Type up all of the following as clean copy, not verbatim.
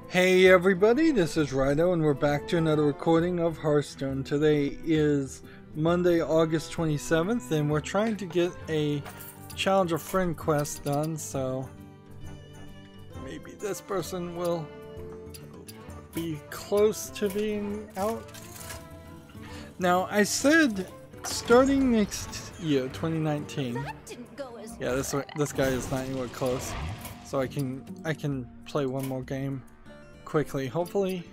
Hey everybody, this is Rydo and we're back to another recording of Hearthstone. Today is Monday, August 27th and we're trying to get a challenge a friend quest done, so maybe this person will be close to being out. Now I said starting next year, 2019. Yeah, this guy is not anywhere close, so I can play one more game quickly, hopefully.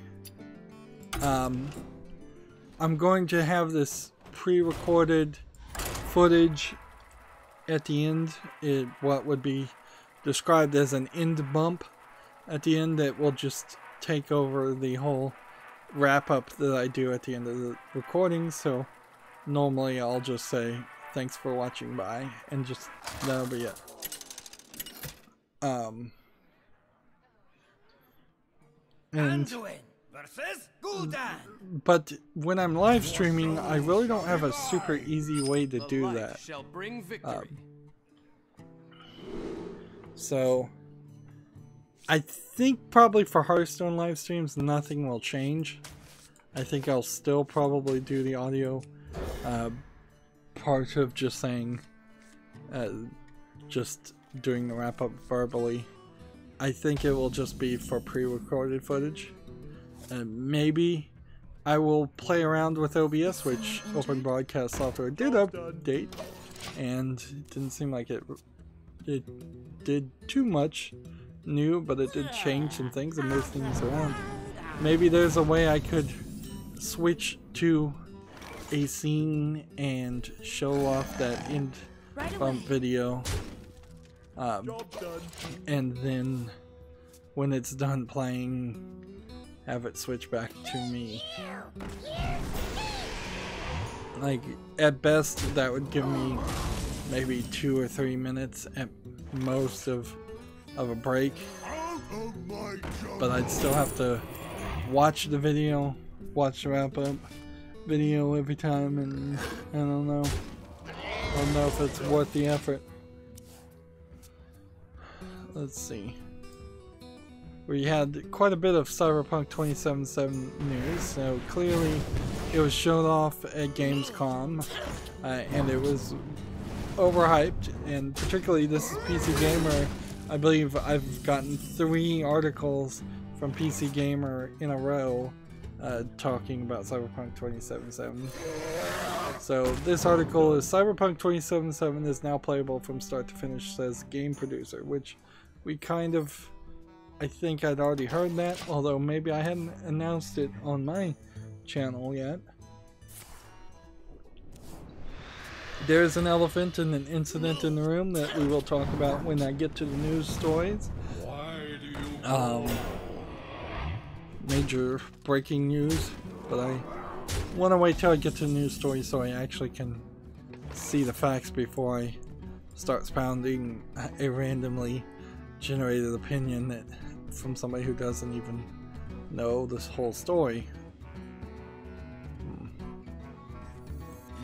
I'm going to have this pre-recorded footage at the end, what would be described as an end bump at the end that will just take over the whole wrap-up that I do at the end of the recording. So normally I'll just say thanks for watching, bye, and just that'll be it. But when I'm live streaming, I really don't have a super easy way to do that. So I think probably for Hearthstone live streams, nothing will change. I think I'll still probably do the audio part of just saying, just doing the wrap up verbally. I think it will just be for pre-recorded footage. Maybe I will play around with OBS, which Open Broadcast Software did update, and it didn't seem like it did too much new, but it did change some things and move things around. Maybe there's a way I could switch to a scene and show off that end bump video. And then when it's done playing, have it switch back to me. Like, at best that would give me maybe 2 or 3 minutes at most of a break, but I'd still have to watch the video, watch the wrap up video every time, and I don't know if it's worth the effort. Let's see. We had quite a bit of Cyberpunk 2077 news, so clearly it was showed off at Gamescom, and it was overhyped, and particularly this is PC Gamer. I believe I've gotten 3 articles from PC Gamer in a row talking about Cyberpunk 2077. So this article is Cyberpunk 2077 is now playable from start to finish, says game producer, which we kind of, I think I'd already heard that, although maybe I hadn't announced it on my channel yet. There's an elephant and an incident in the room that we will talk about when I get to the news stories. Major breaking news, but I want to wait till I get to the news story so I actually can see the facts before I start expounding a randomly generated opinion that from somebody who doesn't even know this whole story.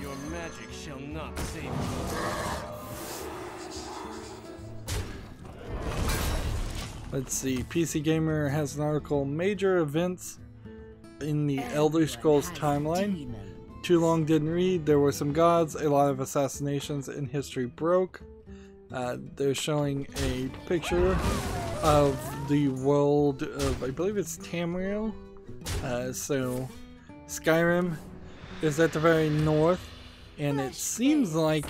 Your magic shall not save you. Let's see, PC Gamer has an article, major events in the Elder Scrolls timeline. Too long didn't read, there were some gods, a lot of assassinations, and history broke. They're showing a picture of the world of, I believe it's Tamriel. So Skyrim is at the very north, and it seems like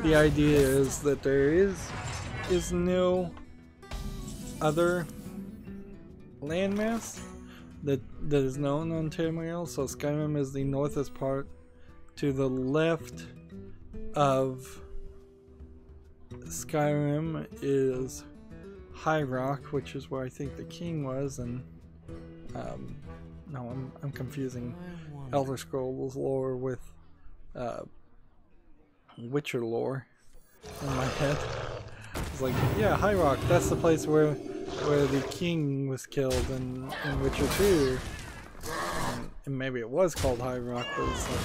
the idea is that there is no other landmass that is known on Tamriel. So Skyrim is the northest part. To the left of Skyrim is High Rock, which is where I think the king was, and no, I'm confusing Elder Scrolls lore with Witcher lore in my head. It's like, yeah, High Rock, that's the place where the king was killed in Witcher 2. And maybe it was called High Rock, but it's not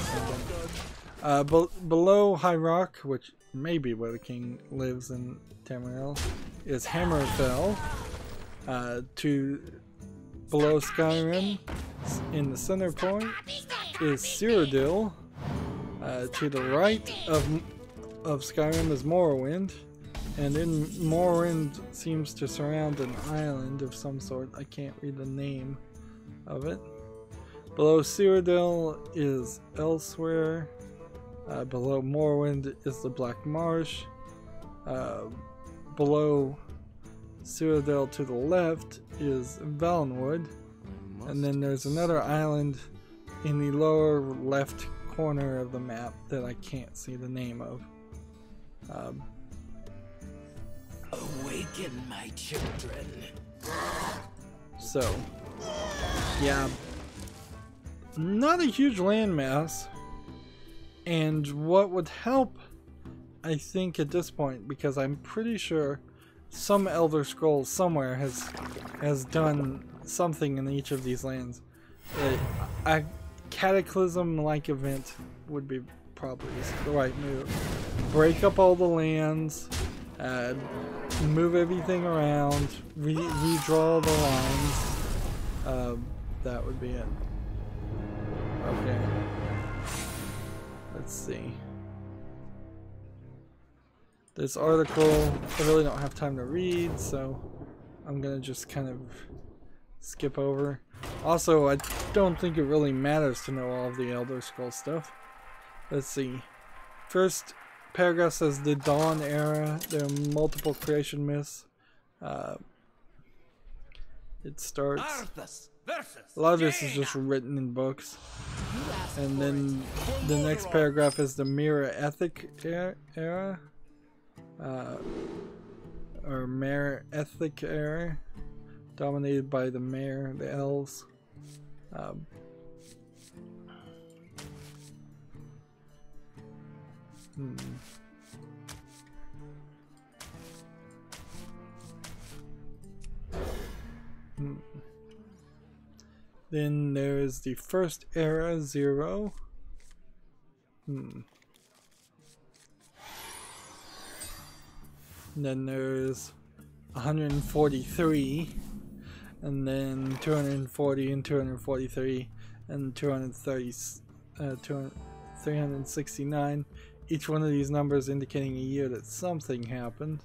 something. Below High Rock, which may be where the king lives in Tamriel, is Hammerfell. To below Skyrim, in the center point, is Cyrodiil. To the right of Skyrim is Morrowind, and then Morrowind seems to surround an island of some sort. I can't read the name of it. Below Cyrodiil is Elsewhere. Below Morrowind is the Black Marsh. Below Cyrodiil to the left is Valenwood, and then there's another island in the lower left corner of the map that I can't see the name of. Awaken my children. So, yeah, not a huge landmass, and what would help, I think, at this point, because I'm pretty sure some Elder Scrolls somewhere has done something in each of these lands. A cataclysm-like event would be probably the right move. Break up all the lands, move everything around, redraw the lines. That would be it. Okay. Let's see. This article, I really don't have time to read, so I'm gonna just kind of skip over. Also, I don't think it really matters to know all of the Elder Scrolls stuff. Let's see. First paragraph says the Dawn Era. There are multiple creation myths. It starts. A lot of this is just written in books. And then the next paragraph is the Mirror Ethic Era. Or Mare Ethic Era. Dominated by the Mare, the elves. Then there's the First Era, 0. And then there's 143. And then 240 and 243 and 369. Each one of these numbers indicating a year that something happened.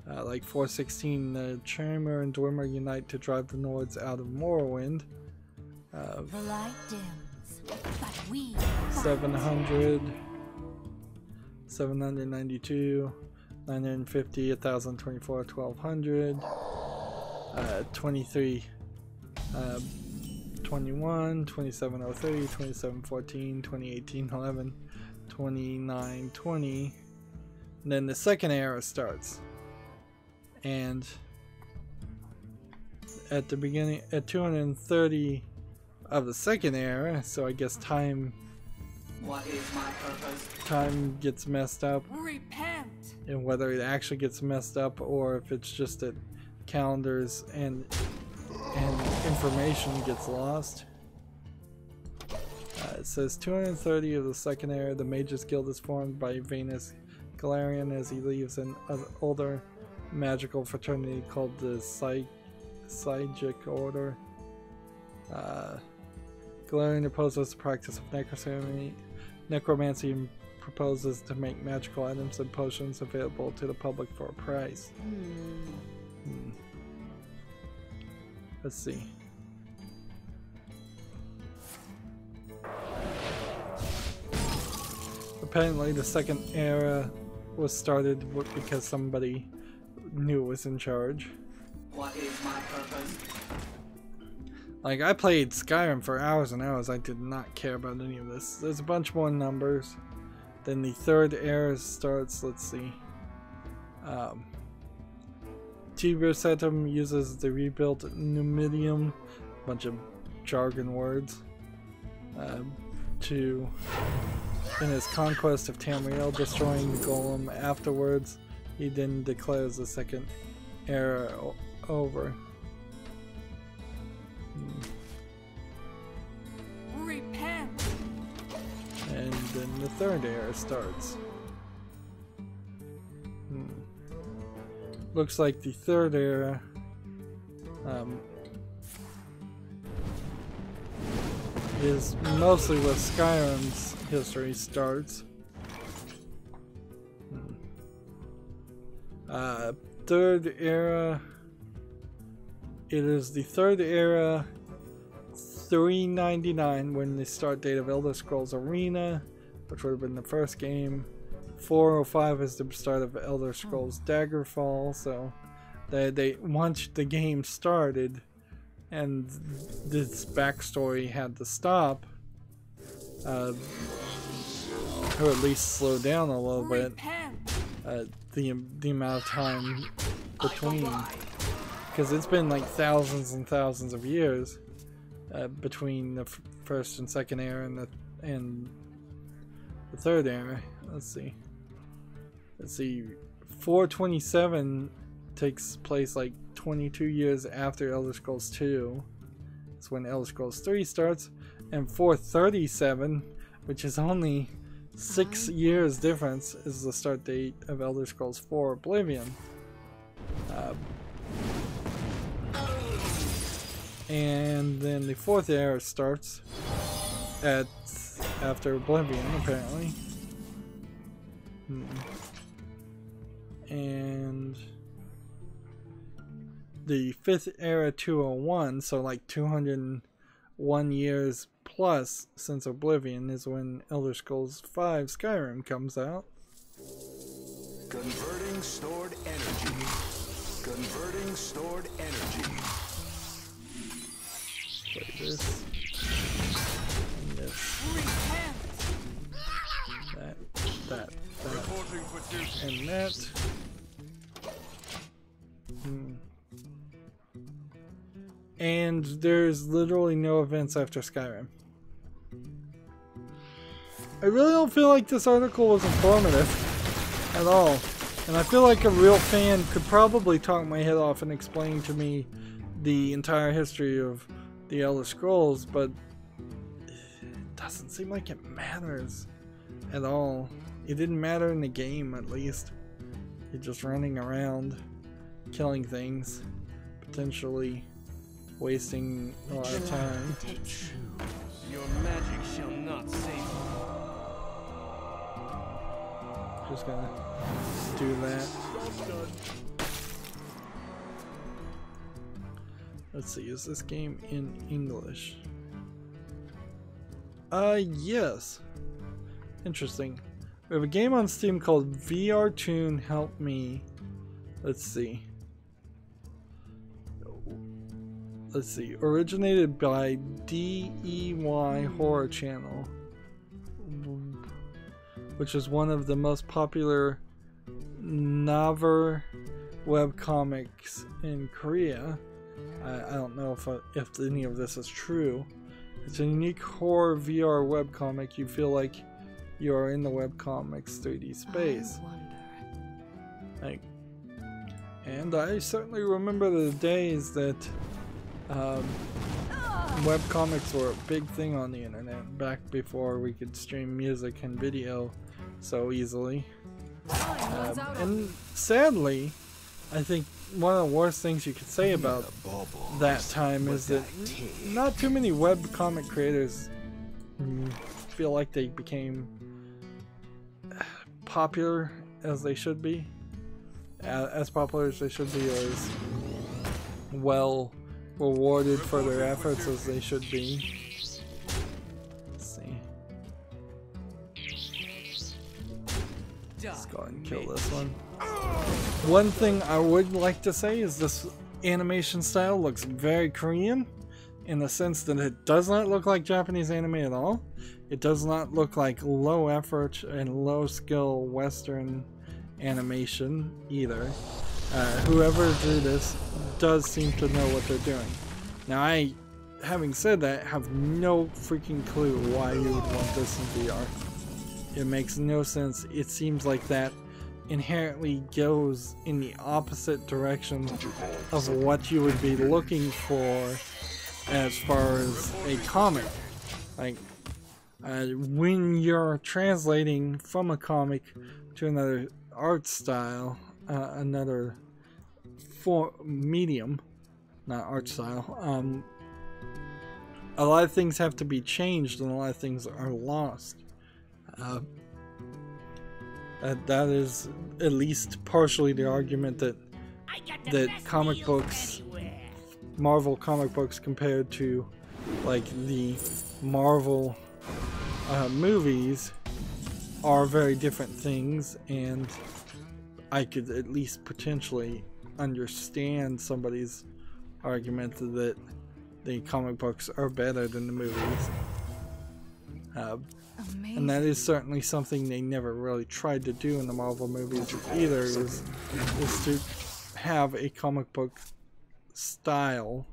Like 416, the Charmer and Dwemer unite to drive the Nords out of Morrowind. The light dims, but we 700, 792, 950, 1024, 1200. 23, 21, 2703, 2714, 2018, 11, 29, 20. And then the second era starts. And at the beginning, at 230 of the second era, so I guess time gets messed up. repent. And whether it actually gets messed up or if it's just that calendars and information gets lost. It says 230 of the second era, the Mages Guild is formed by Venus Galarian as he leaves an older magical fraternity called the Psychic Order. Galarian opposes the practice of necromancy and proposes to make magical items and potions available to the public for a price. Let's see. Apparently the second era was started because somebody knew it was in charge. What is my purpose? Like, I played Skyrim for hours and hours. I did not care about any of this. There's a bunch more numbers. Then the third era starts. Let's see. Tibersetum uses the rebuilt Numidium, a bunch of jargon words, in his conquest of Tamriel, destroying the golem. Afterwards, he then declares the second era over. Repent. And then the third era starts. Looks like the third era is mostly where Skyrim's history starts. Third era. It is the third era, 399 when the start date of Elder Scrolls Arena, which would have been the first game. 405 is the start of Elder Scrolls Daggerfall. So they once the game started and this backstory had to stop, or at least slow down a little bit, the amount of time between, because it's been like thousands and thousands of years between the first and second era and the third era. Let's see. 427 takes place like 22 years after Elder Scrolls 2. That's when Elder Scrolls 3 starts. And 437, which is only 6 years difference, is the start date of Elder Scrolls 4 Oblivion. And then the fourth era starts after Oblivion, apparently. And the fifth era 201, so like 201 years plus since Oblivion, is when Elder Scrolls 5 Skyrim comes out. Converting stored energy. Converting stored energy. Play this. And this. That. And that. And there's literally no events after Skyrim. I really don't feel like this article was informative at all. And I feel like a real fan could probably talk my head off and explain to me the entire history of the Elder Scrolls, but it doesn't seem like it matters at all. It didn't matter in the game, at least. You're just running around, killing things, potentially wasting a lot of time. Your magic shall not save you. Just gonna do that. Let's see, is this game in English? Yes. Interesting. We have a game on Steam called VR Tune Help Me. Let's see. Originated by DEY Horror Channel, which is one of the most popular novel webcomics in Korea. I don't know if any of this is true. It's a unique horror VR webcomic. You feel like you are in the webcomic's 3D space. And I certainly remember the days that webcomics were a big thing on the internet, back before we could stream music and video so easily. And sadly, I think one of the worst things you could say about that time is that not too many webcomic creators feel like they became popular as they should be, as popular as they should be, or as well rewarded for their efforts as they should be. Let's see. Let's go ahead and kill this one. One thing I would like to say is this animation style looks very Korean, in the sense that it does not look like Japanese anime at all. It does not look like low effort and low skill Western animation either. Whoever drew this does seem to know what they're doing. Now, having said that, have no freaking clue why you would want this in VR. It makes no sense. It seems like that inherently goes in the opposite direction of what you would be looking for as far as a comic. Like, when you're translating from a comic to another art style, another medium, not art style, a lot of things have to be changed and a lot of things are lost. That is at least partially the argument that comic books, Marvel comic books compared to like the Marvel movies are very different things, and I could at least potentially understand somebody's argument that the comic books are better than the movies. And that is certainly something they never really tried to do in the Marvel movies either, is to have a comic book style.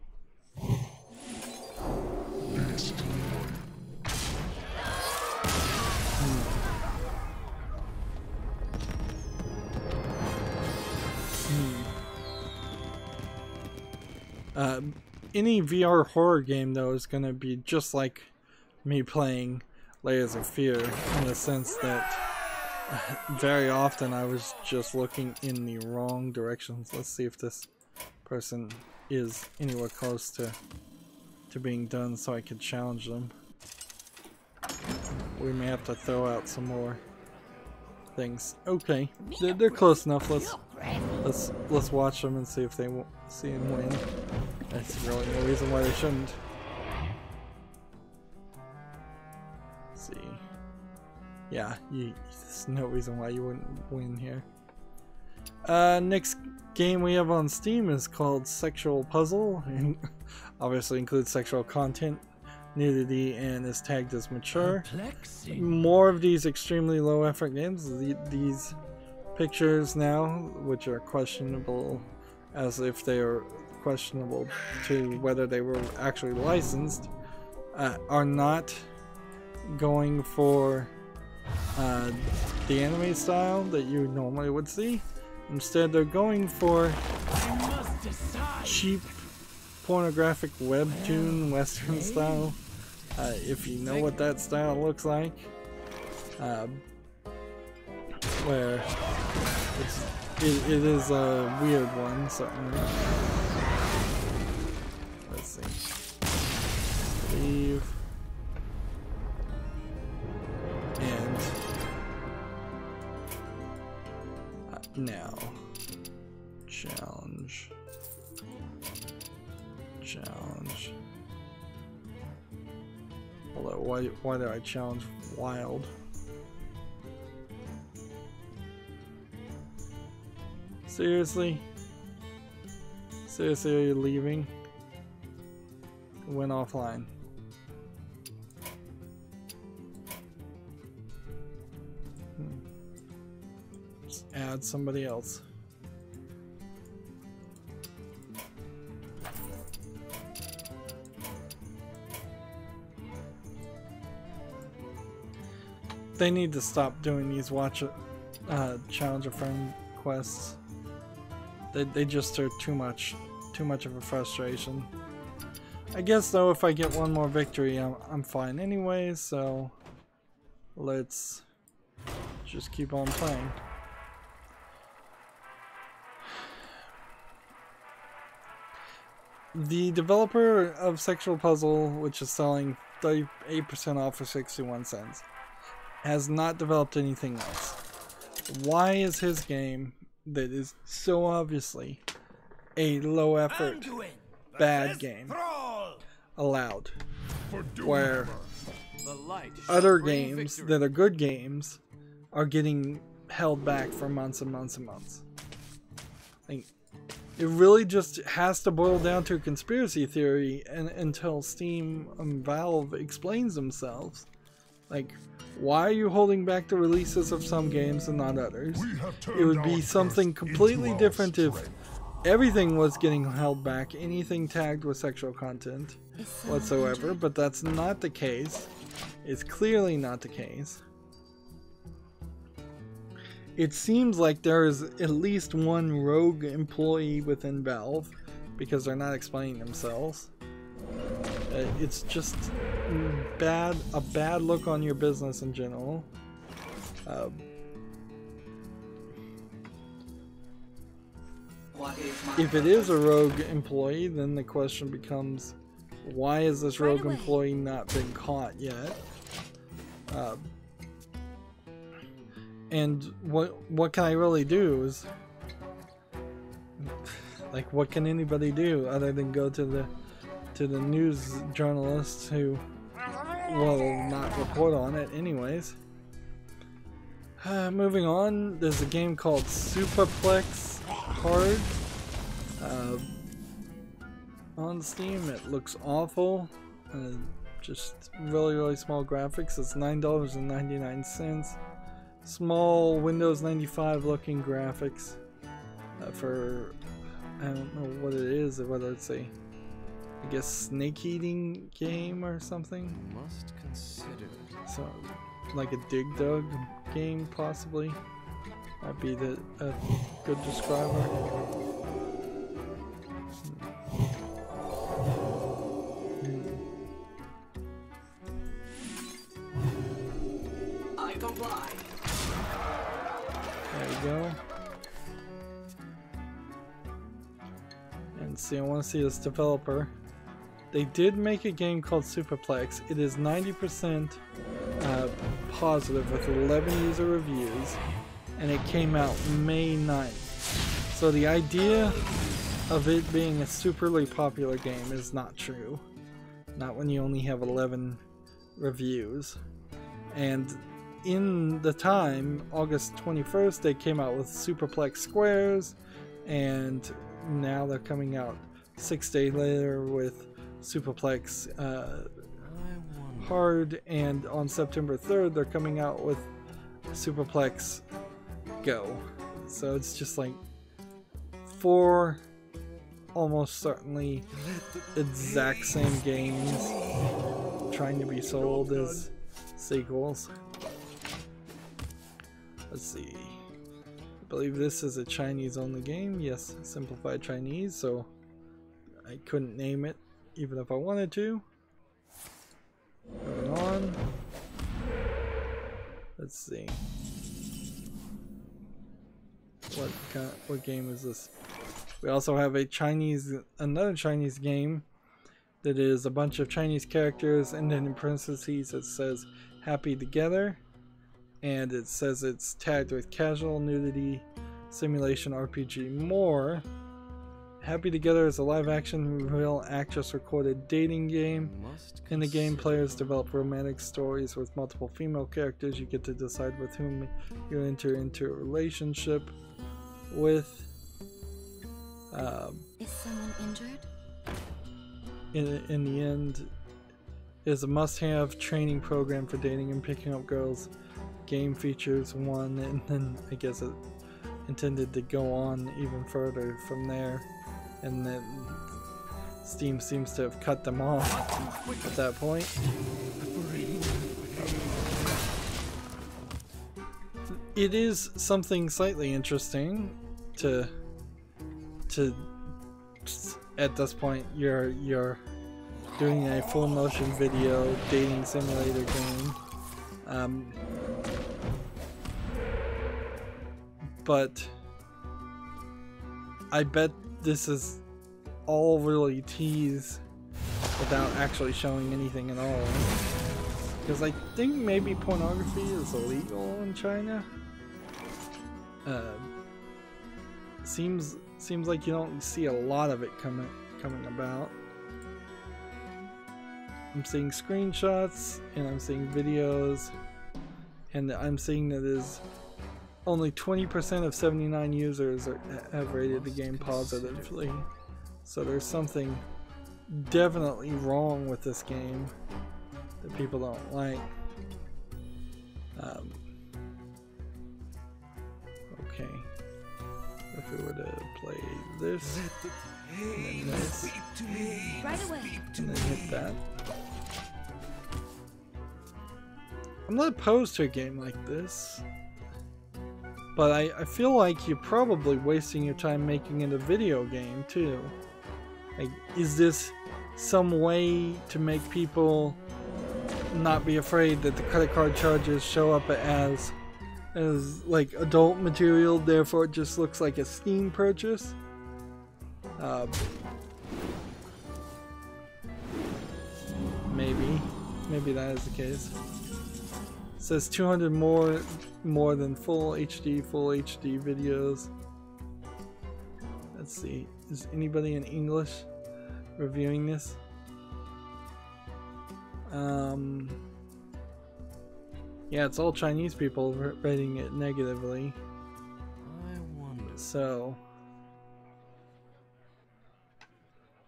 Any VR horror game though is going to be just like me playing Layers of Fear, in the sense that very often I was just looking in the wrong directions. Let's see if this person is anywhere close to being done so I can challenge them. We may have to throw out some more things. Okay, they're close enough. Let's watch them and see if they see him win. That's really no reason why they shouldn't. Let's see. Yeah, there's no reason why you wouldn't win here. Next game we have on Steam is called Sexual Puzzle, and obviously includes sexual content, nudity, and is tagged as mature. More of these extremely low effort games. These pictures now, which are questionable, as if they are questionable to whether they were actually licensed, are not going for the anime style that you normally would see. Instead, they're going for cheap pornographic webtoon western style, if you know what that style looks like, where it is a weird one, certainly. Let's see. Leave. And now challenge. Although why did I challenge wild? Seriously? Seriously, are you leaving? It went offline. Just add somebody else. They need to stop doing these challenge a friend quests. They just are too much of a frustration. I guess though, if I get one more victory, I'm fine anyway. So let's just keep on playing. The developer of Sexual Puzzle, which is selling 38% off for 61 cents, has not developed anything else. Why is his game, that is so obviously a low effort bad game, allowed, where other games that are good games are getting held back for months and months and months? Like, it really just has to boil down to a conspiracy theory, and until Steam and Valve explains themselves. Like, why are you holding back the releases of some games and not others? It would be something completely different if everything was getting held back, anything tagged with sexual content whatsoever, but that's not the case. It's clearly not the case. It seems like there is at least one rogue employee within Valve, because they're not explaining themselves. It's just a bad look on your business in general. What is my If it is a rogue employee, then the question becomes, Why has this rogue employee not been caught yet? And what can I really do? Is like, what can anybody do other than go to the news journalists who will not report on it anyways? Moving on, there's a game called Superplex Hard on Steam. It looks awful. Just really small graphics. It's $9.99. Small Windows 95 looking graphics for, I don't know what it is, or whether it's a, I guess, snake eating game or something. Must consider. So, like a Dig Dug game, possibly. Might be a good describer. I comply. There you go. And see, I want to see this developer. They did make a game called Superplex. It is 90% positive with 11 user reviews, and it came out May 9th. So the idea of it being a superly popular game is not true. Not when you only have 11 reviews. And in the time, August 21st, they came out with Superplex Squares, and now they're coming out 6 days later with Superplex Hard, and on September 3rd they're coming out with Superplex Go. So it's just like 4 almost certainly exact same games trying to be sold as sequels. Let's see. I believe this is a Chinese only game. Yes, simplified Chinese, so I couldn't name it even if I wanted to. Moving on. Let's see. What game is this? We also have another Chinese game that is a bunch of Chinese characters, and then in parentheses it says Happy Together, and it says it's tagged with casual, nudity, simulation, RPG, more. Happy Together is a live-action, real actress-recorded dating game. In the game, players develop romantic stories with multiple female characters. You get to decide with whom you enter into a relationship with. Is someone injured? In the end, it is a must-have training program for dating and picking up girls. Game features 1, and then I guess it intended to go on even further from there. And then Steam seems to have cut them off at that point. It is something slightly interesting to at this point you're doing a full motion video dating simulator game. But I bet this is all really tease without actually showing anything at all. Because I think maybe pornography is illegal in China. Seems like you don't see a lot of it coming about. I'm seeing screenshots and I'm seeing videos, and I'm seeing that is only 20% of 79 users have rated the game positively. So there's something definitely wrong with this game that people don't like. Okay. If we were to play this, and then this, Right away. and then hit that. I'm not opposed to a game like this, but I feel like you're probably wasting your time making it a video game too. Like, is this some way to make people not be afraid that the credit card charges show up as like adult material, therefore it just looks like a Steam purchase? maybe that is the case. It says 200 more than full HD videos. Let's see. Is anybody in English reviewing this? Yeah, it's all Chinese people rating it negatively. I wonder. So,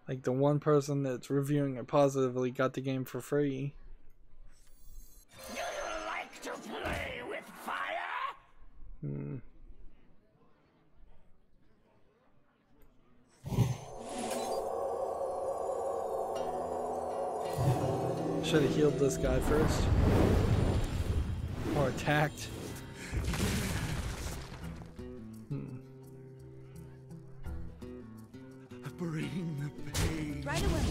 like the one person that's reviewing it positively got the game for free. Do you like to play with fire? Should have healed this guy first. Or attacked. Bring the pain. Right away.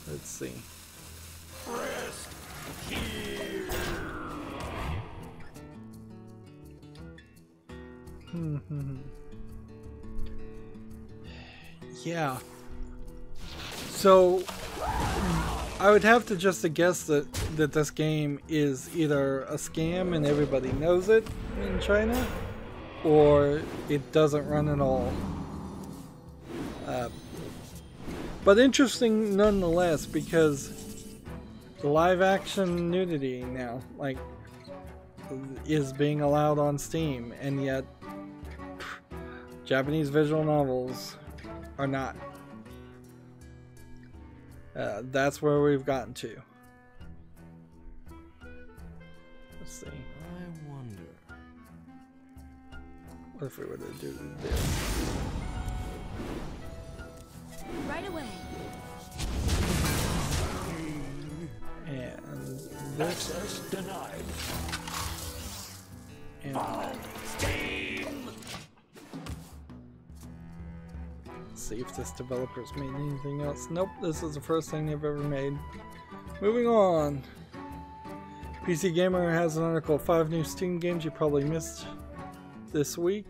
Let's see. Rest here. Yeah. So I would have to just guess that this game is either a scam and everybody knows it in China, or it doesn't run at all. But interesting nonetheless, because the live action nudity now, like, is being allowed on Steam, and yet Japanese visual novels are not. That's where we've gotten to. Let's see. I wonder. What if we were to do this? Right away. And this. Access denied. And let's see if this developer's made anything else. Nope, this is the first thing they've ever made. Moving on. PC Gamer has an article of 5 new Steam games you probably missed this week.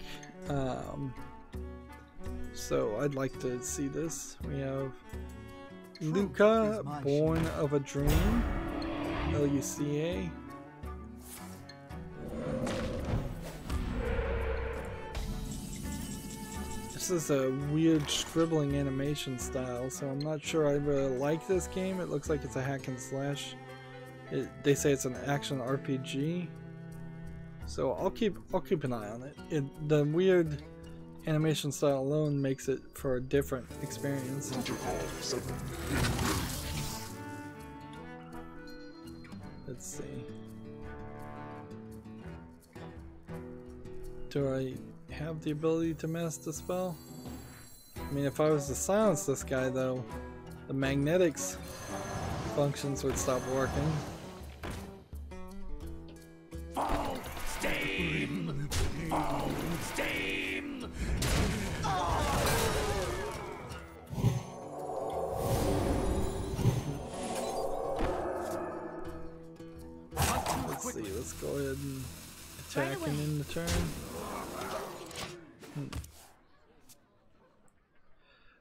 So I'd like to see this. We have Luca, Born of a Dream, LUCA. This is a weird scribbling animation style, so I'm not sure I really like this game. It looks like it's a hack and slash. They say it's an action RPG, so I'll keep an eye on it. The weird animation style alone makes it for a different experience. Let's see. Do I have the ability to master the spell? I mean, if I was to silence this guy though, the magnetics functions would stop working. Steam! Steam! Let's see, let's go ahead and attack him in the turn.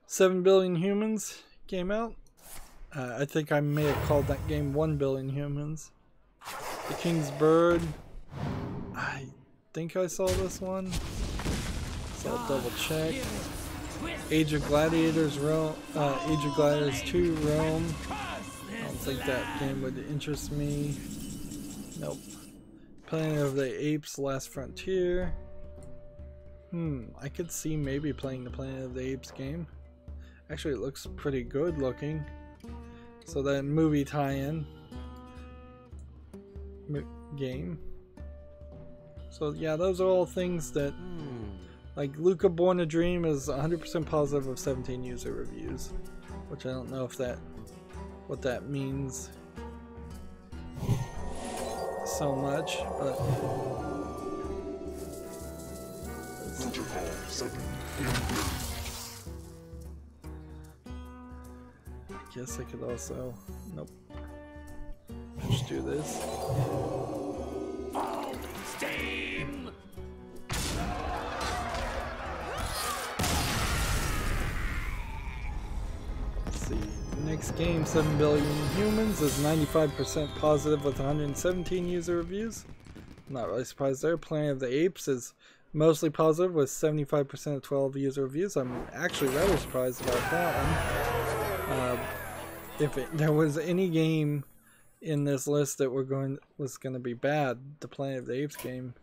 7 Billion Humans came out. I think I may have called that game 1 Billion Humans. The King's Bird. I think I saw this one. So I'll double check. Age of Gladiators 2 Rome. I don't think that game would interest me. Nope. Planet of the Apes Last Frontier. I could see maybe playing the Planet of the Apes game. Actually, it looks pretty good looking. So that movie tie-in game. So yeah, those are all things that, like Luca Born a Dream is 100% positive of 17 user reviews, which I don't know if what that means so much, but I guess I could also, nope, just do this. Steam! Let's see. Next game, 7 billion humans, is 95% positive with 117 user reviews. Not really surprised there. Planet of the Apes is mostly positive with 75% of 12 user reviews. I'm actually rather surprised about that one. If there was any game in this list that was going to be bad, the Planet of the Apes game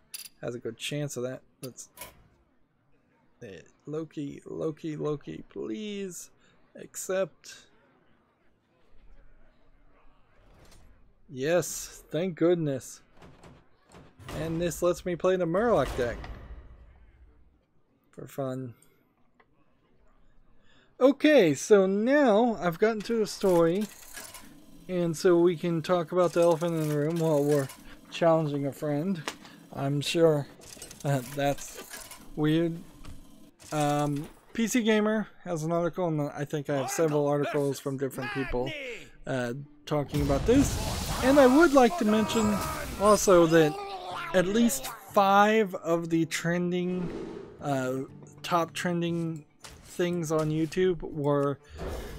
has a good chance of that. Let's Loki, please accept. Yes, thank goodness. And this lets me play the Murloc deck for fun. Okay, so now I've gotten to the story, and so we can talk about the elephant in the room while we're challenging a friend. I'm sure that's weird. PC Gamer has an article, and I think I have several articles from different people talking about this. And I would like to mention also that at least 5 of the trending, top trending things on YouTube were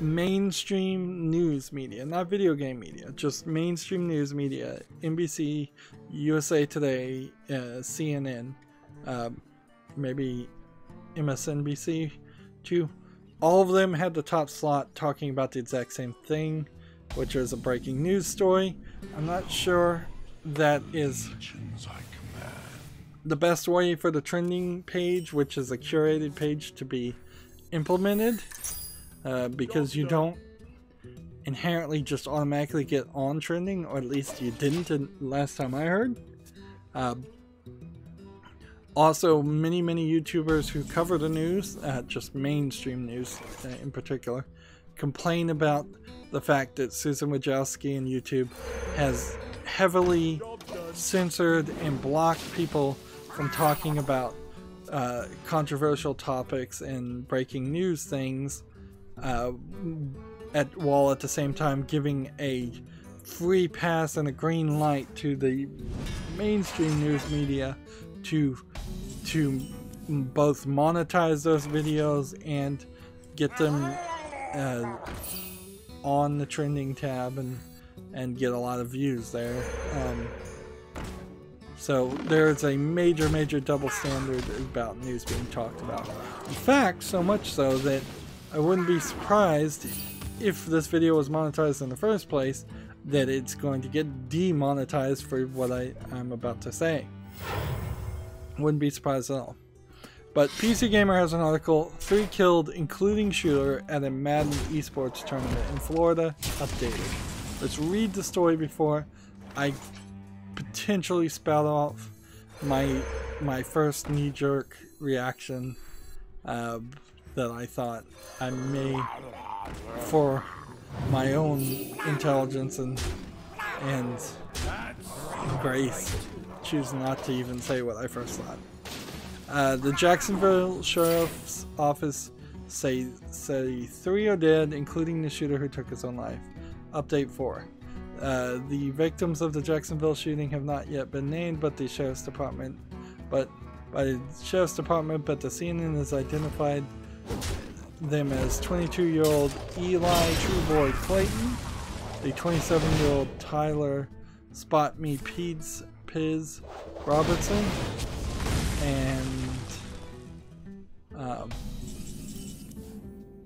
mainstream news media, not video game media, just mainstream news media. NBC, USA Today, CNN, maybe MSNBC too. All of them had the top slot talking about the exact same thing, which is a breaking news story. I'm not sure that is the best way for the trending page, which is a curated page, to be implemented, because you don't inherently just automatically get on trending, or at least you didn't last time I heard. Also, many YouTubers who cover the news, just mainstream news in particular, complain about the fact that Susan Wojcicki and YouTube has heavily censored and blocked people from talking about controversial topics and breaking news things, while at the same time giving a free pass and a green light to the mainstream news media to both monetize those videos and get them on the trending tab and get a lot of views there. So there's a major double standard about news being talked about. In fact, so much so that I wouldn't be surprised if this video was monetized in the first place that it's going to get demonetized for what I'm about to say. Wouldn't be surprised at all. But PC Gamer has an article, 3 killed including shooter at a Madden esports tournament in Florida, updated. Let's read the story before I potentially spout off my first knee-jerk reaction that I thought I may, for my own intelligence and grace, choose not to even say what I first thought. The Jacksonville Sheriff's Office say 3 are dead, including the shooter who took his own life. Update 4. The victims of the Jacksonville shooting have not yet been named, but the Sheriff's Department, but the CNN has identified them as 22-year-old Eli Trueboy Clayton, the 27-year-old Tyler Spot Me Piz Robertson, and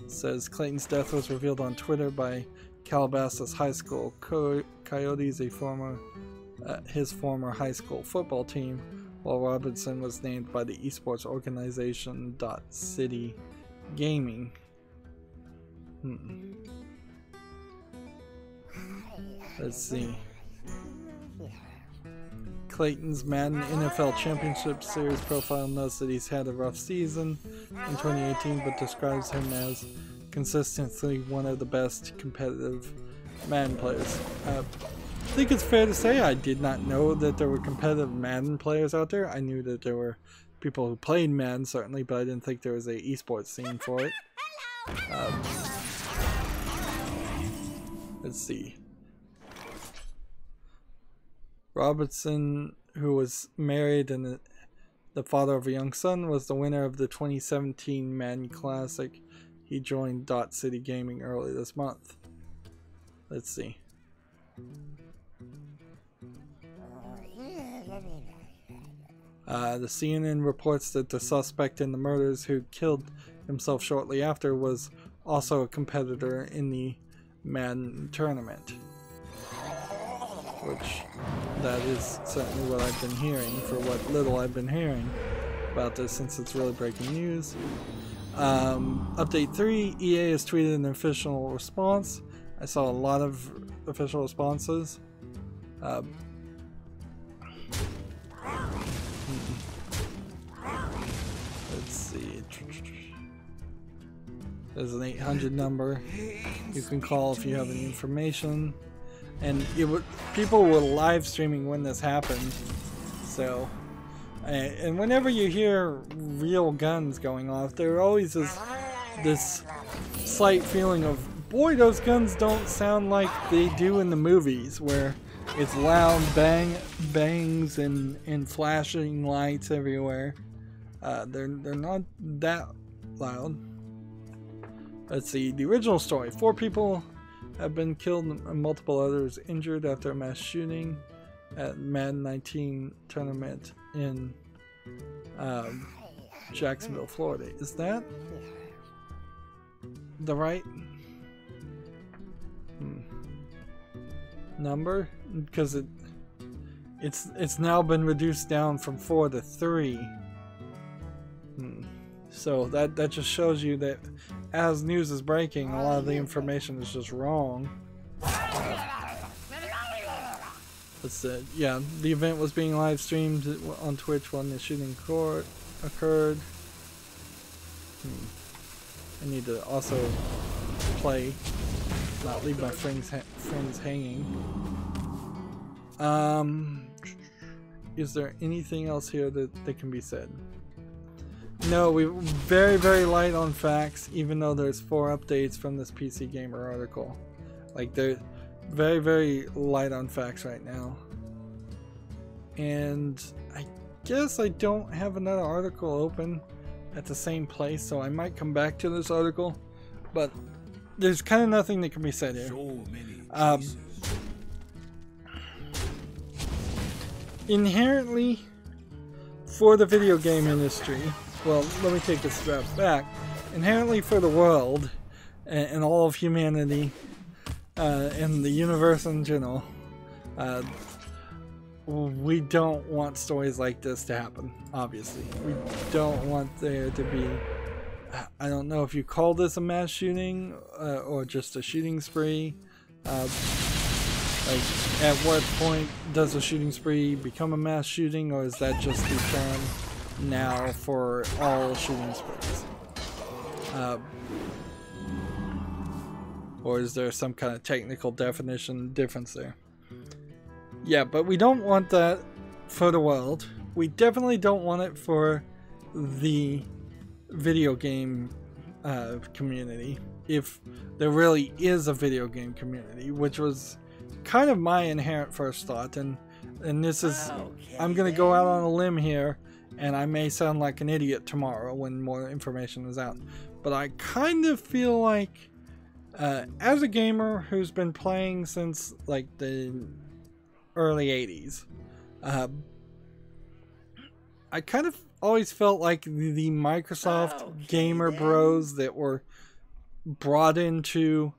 says Clayton's death was revealed on Twitter by Calabasas High School Coyotes, his former high school football team, while Robertson was named by the esports organization City Gaming. Let's see. Clayton's Madden NFL Championship Series profile notes that he's had a rough season in 2018, but describes him as consistently one of the best competitive Madden players. I think it's fair to say I did not know that there were competitive Madden players out there. I knew that there were people who played Madden, certainly, but I didn't think there was a esports scene for it. Let's see. Robertson, who was married and the father of a young son, was the winner of the 2017 Madden Classic. he joined Dot City Gaming early this month. Let's see. The CNN reports that the suspect in the murders who killed himself shortly after was also a competitor in the Madden tournament. Which, that is certainly what I've been hearing, for what little I've been hearing about this, since it's really breaking news. Update 3, EA has tweeted an official response. I saw a lot of official responses. Let's see. There's an 800 number you can call if you have any information. And people were live streaming when this happened. So, and whenever you hear real guns going off, there always is this slight feeling of, boy, those guns don't sound like they do in the movies, where it's loud bangs and flashing lights everywhere. They're not that loud. Let's see, the original story. 4 people have been killed and multiple others injured after a mass shooting at Madden 19 tournament in Jacksonville, Florida. Is that the right number? Because it's now been reduced down from 4 to 3. So that just shows you that as news is breaking, a lot of the information is just wrong. Yeah, the event was being live streamed on Twitch when the shooting occurred. I need to also play, not leave my friends hanging. Is there anything else here that can be said? No, we're very, very light on facts, even though there's 4 updates from this PC Gamer article. Like, they're very, very light on facts right now. And I guess I don't have another article open at the same place, so I might come back to this article. But there's kind of nothing that can be said here. Inherently, for the video game industry, well, let me take a step back. Inherently for the world and all of humanity and the universe in general, we don't want stories like this to happen, obviously. We don't want there to be, I don't know if you call this a mass shooting or just a shooting spree. Like, at what point does a shooting spree become a mass shooting, or is that just the term now for all shooting sprees? Or is there some kind of technical definition difference there? Yeah, but we don't want that for the world. We definitely don't want it for the video game community, if there really is a video game community, which was kind of my inherent first thought. And this is, I'm gonna go out on a limb here, and I may sound like an idiot tomorrow when more information is out, but I kind of feel like, as a gamer who's been playing since like the early 80s, I kind of always felt like the Microsoft gamer bros that were brought into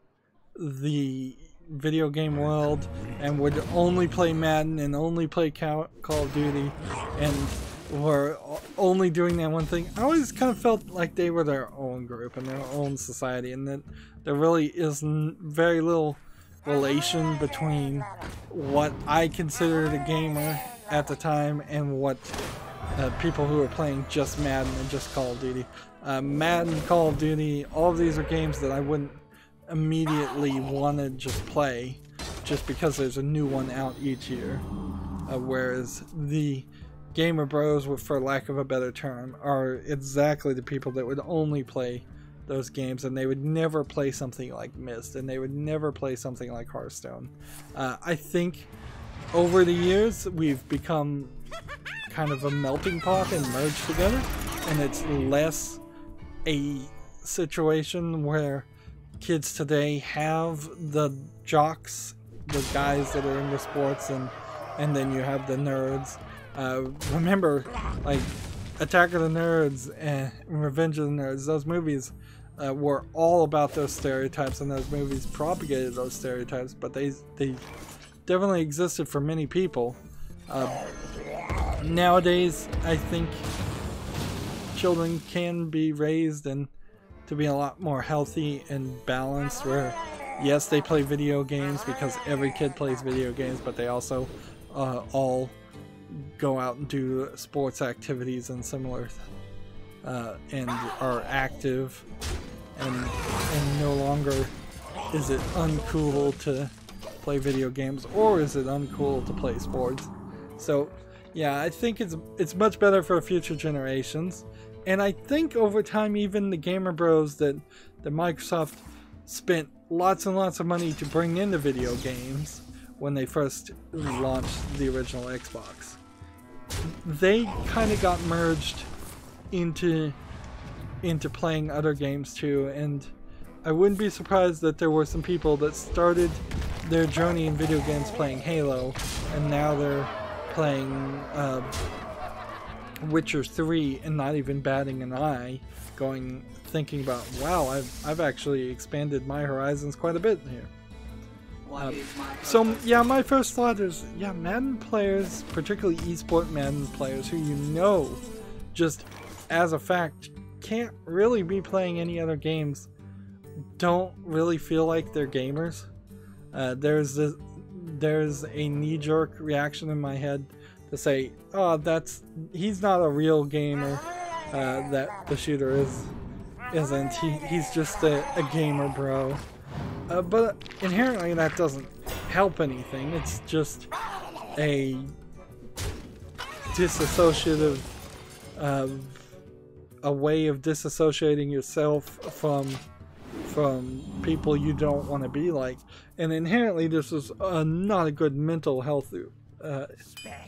the video game world and would only play Madden and only play Call of Duty and were only doing that one thing. I always kind of felt like they were their own group and their own society, and that there really is very little relation between what I considered a gamer at the time and what people who are playing just Madden and just Call of Duty. Madden, Call of Duty, all of these are games that I wouldn't immediately want to just play just because there's a new one out each year. Whereas the gamer bros, for lack of a better term, are exactly the people that would only play those games, and they would never play something like Myst, and they would never play something like Hearthstone. I think over the years we've become kind of a melting pot and merged together, and it's less a situation where kids today have the jocks, the guys that are into sports, and then you have the nerds. Remember, like, Attack of the Nerds and Revenge of the Nerds, those movies were all about those stereotypes, and those movies propagated those stereotypes, but they definitely existed for many people. Nowadays, I think children can be raised and to be a lot more healthy and balanced, where yes, they play video games because every kid plays video games, but they also all go out and do sports activities and similar and are active, and no longer is it uncool to play video games, or is it uncool to play sports. So yeah, I think it's much better for future generations. And I think over time, even the gamer bros that Microsoft spent lots and lots of money to bring into video games when they first launched the original Xbox, they kind of got merged into playing other games too. And I wouldn't be surprised that there were some people that started their journey in video games playing Halo, and now they're playing Witcher 3 and not even batting an eye, thinking about, wow, I've actually expanded my horizons quite a bit here. So yeah, my first thought is, yeah, Madden players, particularly esport Madden players, who you know, just as a fact, can't really be playing any other games, don't really feel like they're gamers. There's a knee-jerk reaction in my head to say, oh, he's not a real gamer, that the shooter isn't. He's just a gamer bro. But inherently that doesn't help anything. It's just a disassociative, a way of disassociating yourself from people you don't want to be like. And inherently this is not a good mental health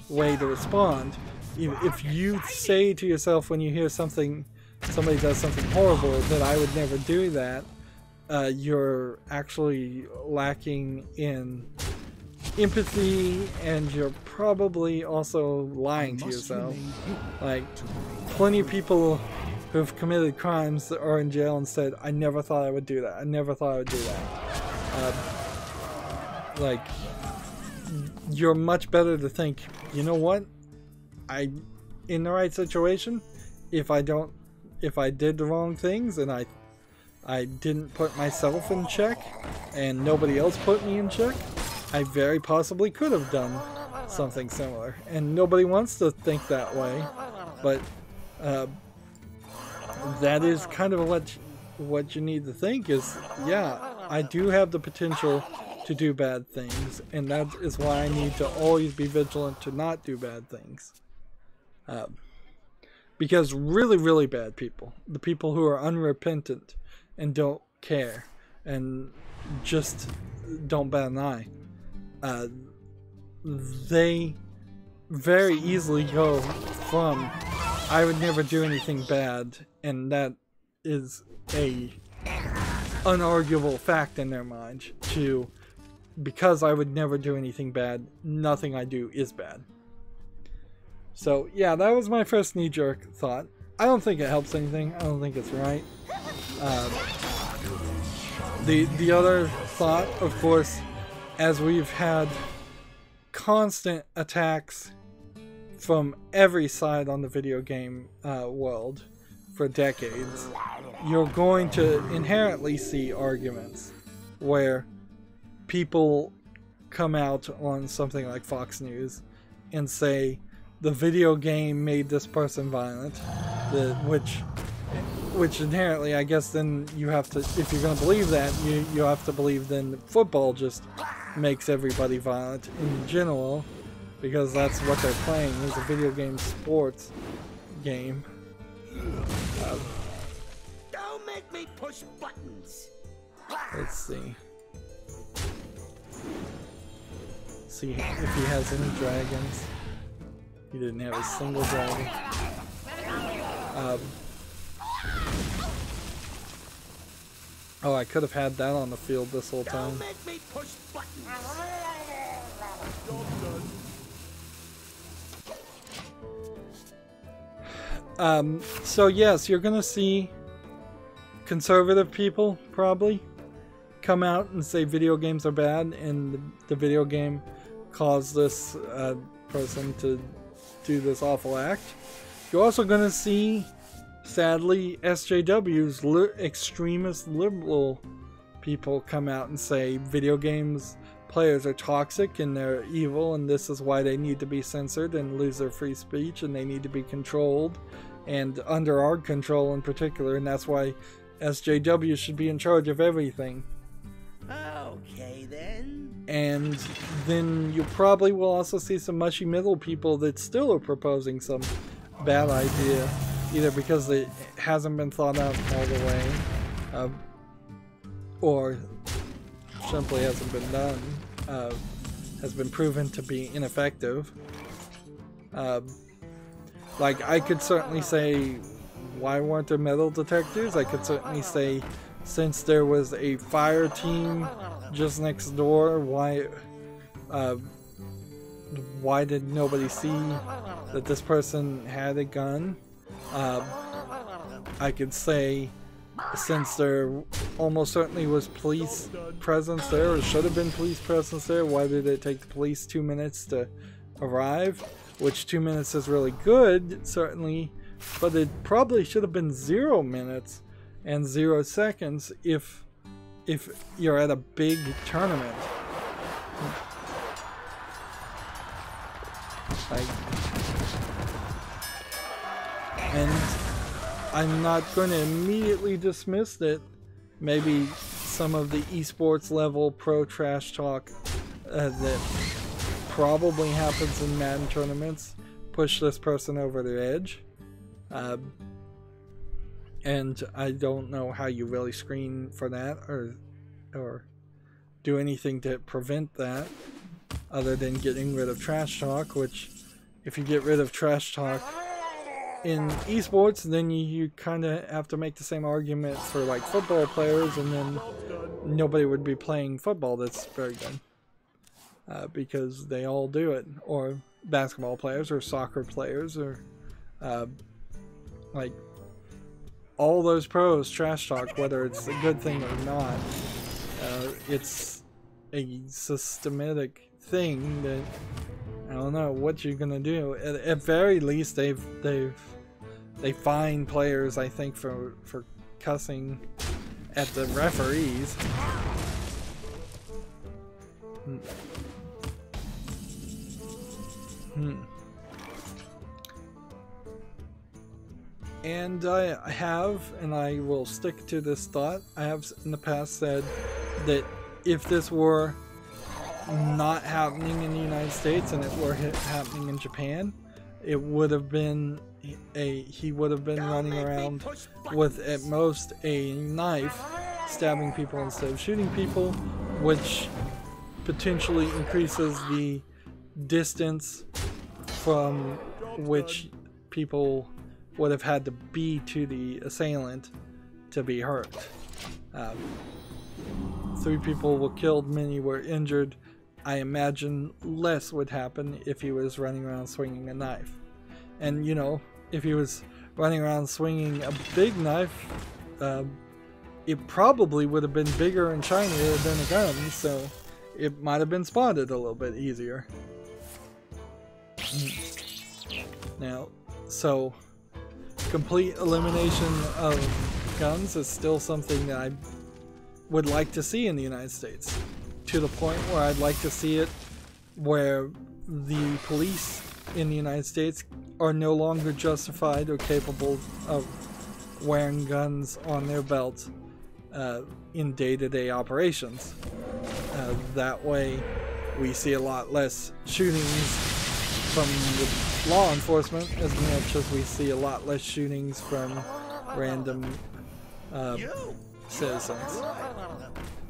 way to respond. If you say to yourself when you hear somebody does something horrible, that I would never do that, you're actually lacking in empathy, and you're probably also lying to yourself. Like, plenty of people who've committed crimes are in jail and said, I never thought I would do that. I never thought I would do that. Like, you're much better to think, you know what? In the right situation, if I did the wrong things and I didn't put myself in check and nobody else put me in check, I very possibly could have done something similar. And nobody wants to think that way, but that is kind of what you need to think is, yeah, I do have the potential to do bad things, and that is why I need to always be vigilant to not do bad things. Because really, really bad people, the people who are unrepentant and don't care and just don't bat an eye, they very easily go from I would never do anything bad, and that is a unarguable fact in their mind, to because I would never do anything bad, nothing I do is bad. So yeah, that was my first knee-jerk thought. I don't think it helps anything. I don't think it's right. The other thought, of course, as we've had constant attacks from every side on the video game world for decades, you're going to inherently see arguments where people come out on something like Fox News and say the video game made this person violent, which inherently, I guess, then you have to, if you're going to believe that, you have to believe then football just makes everybody violent in general, because that's what they're playing, is a video game sports game. Don't make me push buttons. Let's see. See if he has any dragons. He didn't have a single dragon. Oh, I could have had that on the field this whole time. Don't make me push buttons. So yes, you're gonna see conservative people probably come out and say video games are bad, and the video game caused this person to do this awful act. You're also gonna see, sadly, SJWs, extremist liberal people, come out and say video games players are toxic and they're evil, and this is why they need to be censored and lose their free speech, and they need to be controlled, and under our control in particular, and that's why SJW should be in charge of everything. Okay then. And then you probably will also see some mushy middle people that still are proposing some bad idea, either because it hasn't been thought out all the way, or simply hasn't been done, has been proven to be ineffective. Like, I could certainly say, why weren't there metal detectors? I could certainly say, since there was a fire team just next door, why did nobody see that this person had a gun? I could say, since there almost certainly was police presence there, or should have been police presence there, why did it take the police 2 minutes to arrive? Which 2 minutes is really good, certainly, but it probably should have been 0 minutes and 0 seconds if you're at a big tournament. And I'm not going to immediately dismiss that maybe some of the esports level pro trash talk that probably happens in Madden tournaments push this person over the edge. And I don't know how you really screen for that or do anything to prevent that other than getting rid of trash talk, which if you get rid of trash talk in esports, then you kind of have to make the same argument for like football players, and then nobody would be playing football that's very good because they all do it, or basketball players or soccer players, or like all those pros trash talk, whether it's a good thing or not. It's a systematic thing that I don't know what you're gonna do. At very least, they fine players, I think, for cussing at the referees. And I have, and I will stick to this thought, I have in the past said that if this were not happening in the United States and it were happening in Japan, it would have been he would have been running around with at most a knife, stabbing people instead of shooting people, which potentially increases the distance from which people would have had to be to the assailant to be hurt. 3 people were killed, many were injured. I imagine less would happen if he was running around swinging a knife. And, you know, if he was running around swinging a big knife, it probably would have been bigger and shinier than a gun, so it might have been spotted a little bit easier. Now, so complete elimination of guns is still something that I would like to see in the United States, to the point where I'd like to see it where the police in the United States are no longer justified or capable of wearing guns on their belts in day-to-day operations. That way we see a lot less shootings from the law enforcement as much as we see a lot less shootings from random citizens.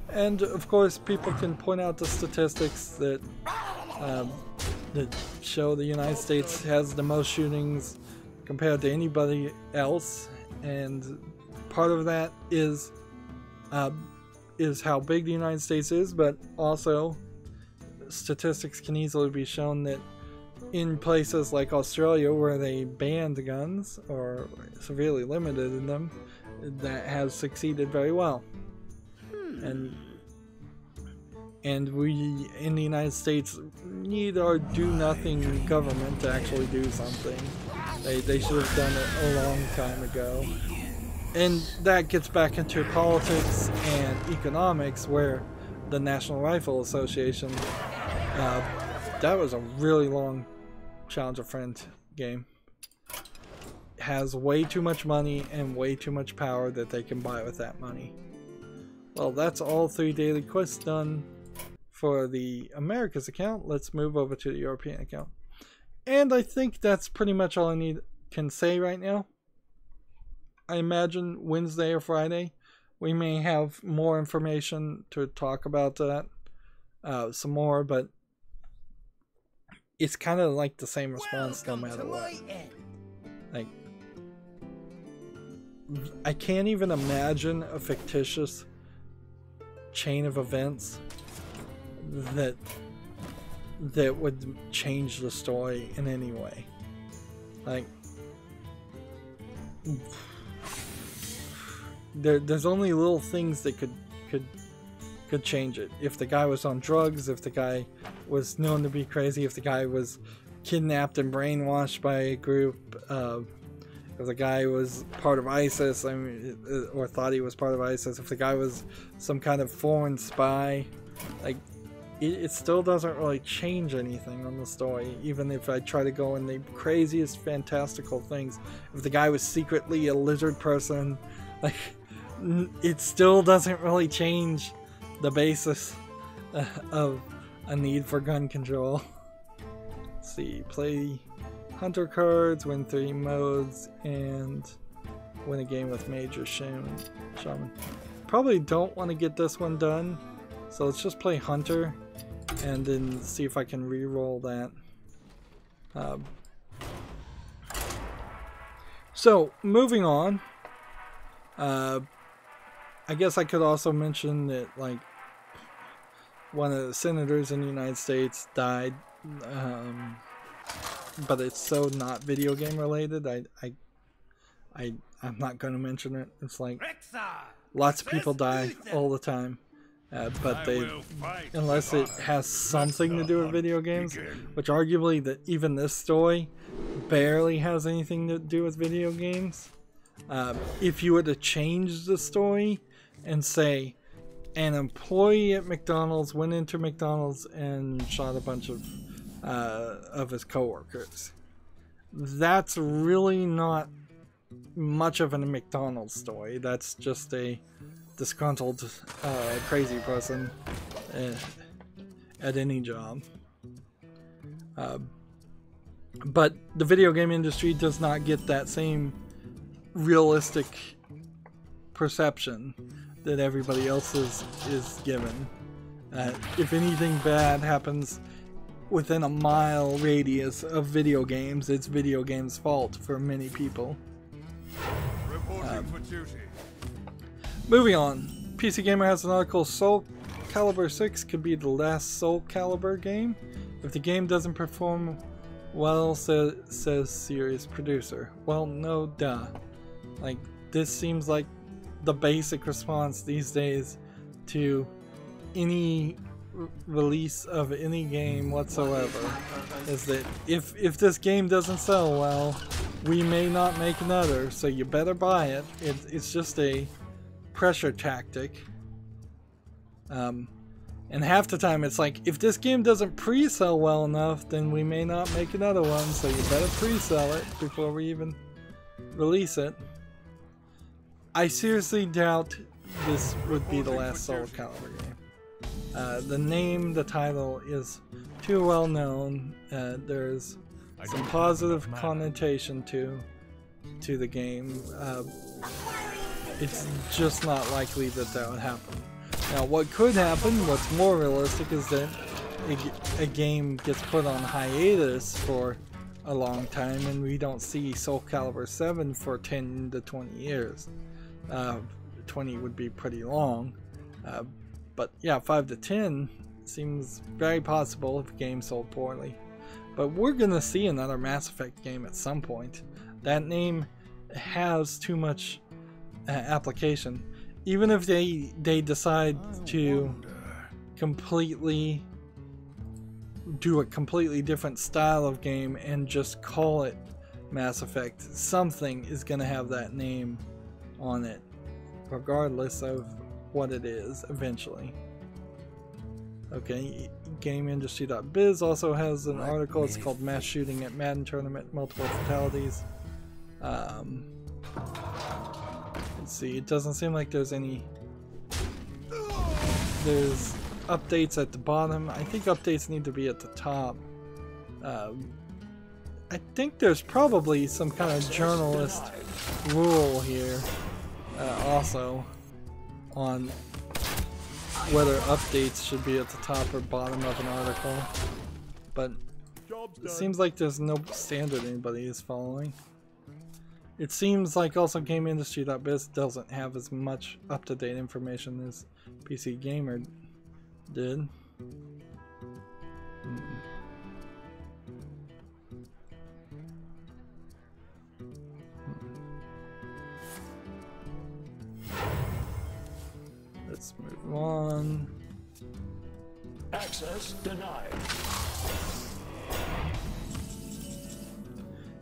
And of course people can point out the statistics that show the United States has the most shootings compared to anybody else, and part of that is is how big the United States is, but also statistics can easily be shown that in places like Australia, where they banned guns or severely limited in them, that has succeeded very well. And we in the United States need our do-nothing government to actually do something. They should have done it a long time ago. And that gets back into politics and economics, where the National Rifle Association, that was a really long Challenger Friend game, has way too much money and way too much power that they can buy with that money. Well, that's all 3 daily quests done for the Americas account. Let's move over to the European account. And I think that's pretty much all I can say right now. I imagine Wednesday or Friday we may have more information to talk about that some more, but it's kind of like the same response no matter what. Like, I can't even imagine a fictitious chain of events that would change the story in any way. Like, there's only little things that could change it. If the guy was on drugs, if the guy was known to be crazy, if the guy was kidnapped and brainwashed by a group, if the guy was part of ISIS, I mean, or thought he was part of ISIS, if the guy was some kind of foreign spy, like, it still doesn't really change anything on the story, even if I try to go in the craziest fantastical things. If the guy was secretly a lizard person, like, it still doesn't really change the basis of a need for gun control. Let's see, play hunter cards, win 3 modes, and win a game with major shaman. Probably don't want to get this one done, so let's just play hunter and then see if I can re-roll that. So moving on, I guess I could also mention that, like, one of the senators in the United States died, but it's so not video game related. I'm not going to mention it. It's like lots of people die all the time, but unless it has something to do with video games, which arguably that even this story barely has anything to do with video games. If you were to change the story and say an employee at McDonald's went into McDonald's and shot a bunch of his coworkers, that's really not much of a McDonald's story. That's just a disgruntled crazy person at any job. But the video game industry does not get that same realistic perception that everybody else is given. If anything bad happens within a mile radius of video games, it's video games' fault for many people. Moving on, PC Gamer has an article: Soul Calibur 6 could be the last Soul Calibur game if the game doesn't perform well, says series producer. Well, no duh. Like, this seems like the basic response these days to any release of any game whatsoever, is that if this game doesn't sell well, we may not make another, so you better buy it. It's just a pressure tactic. And half the time it's like, if this game doesn't pre-sell well enough, then we may not make another one, so you better pre-sell it before we even release it. I seriously doubt this would be the last Soul Calibur game. The name, the title is too well known. There's some positive connotation to the game. It's just not likely that would happen. Now, what could happen, what's more realistic, is that a game gets put on hiatus for a long time and we don't see Soul Calibur 7 for 10 to 20 years. 20 would be pretty long. But yeah, 5 to 10 seems very possible if the game sold poorly. But we're gonna see another Mass Effect game at some point. That name has too much application. Even if they decide to completely do a completely different style of game and just call it Mass Effect, something is gonna have that name on it, regardless of what it is eventually. Okay, GameIndustry.biz also has an article. It's called Mass Shooting at Madden Tournament, Multiple Fatalities. Let's see, it doesn't seem like there's any... There's updates at the bottom. I think updates need to be at the top. I think there's probably some kind of journalist rule here also on whether updates should be at the top or bottom of an article, but it seems like there's no standard anybody is following. It seems like also GameIndustry.biz doesn't have as much up-to-date information as PC Gamer did. Let's move on. Access denied.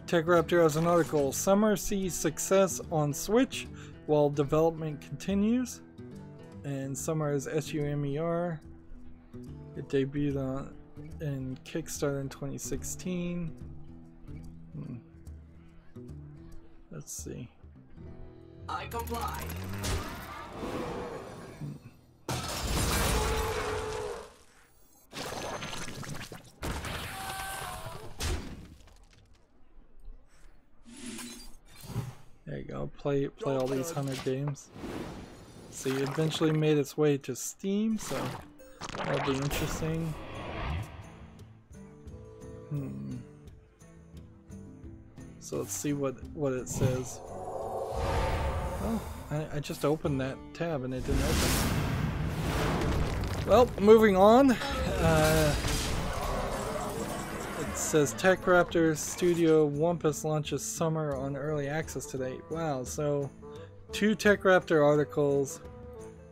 TechRaptor has an article. Summer sees success on Switch while development continues. And Summer is SUMER. It debuted in Kickstarter in 2016. Let's see. I comply. There you go. Play all these 100 games. See, it eventually made its way to Steam, so that'll be interesting. So let's see what it says. Oh, I just opened that tab and it didn't open. Well, moving on. It says TechRaptor Studio Wumpus launches Summer on early access today. Wow, so 2 TechRaptor articles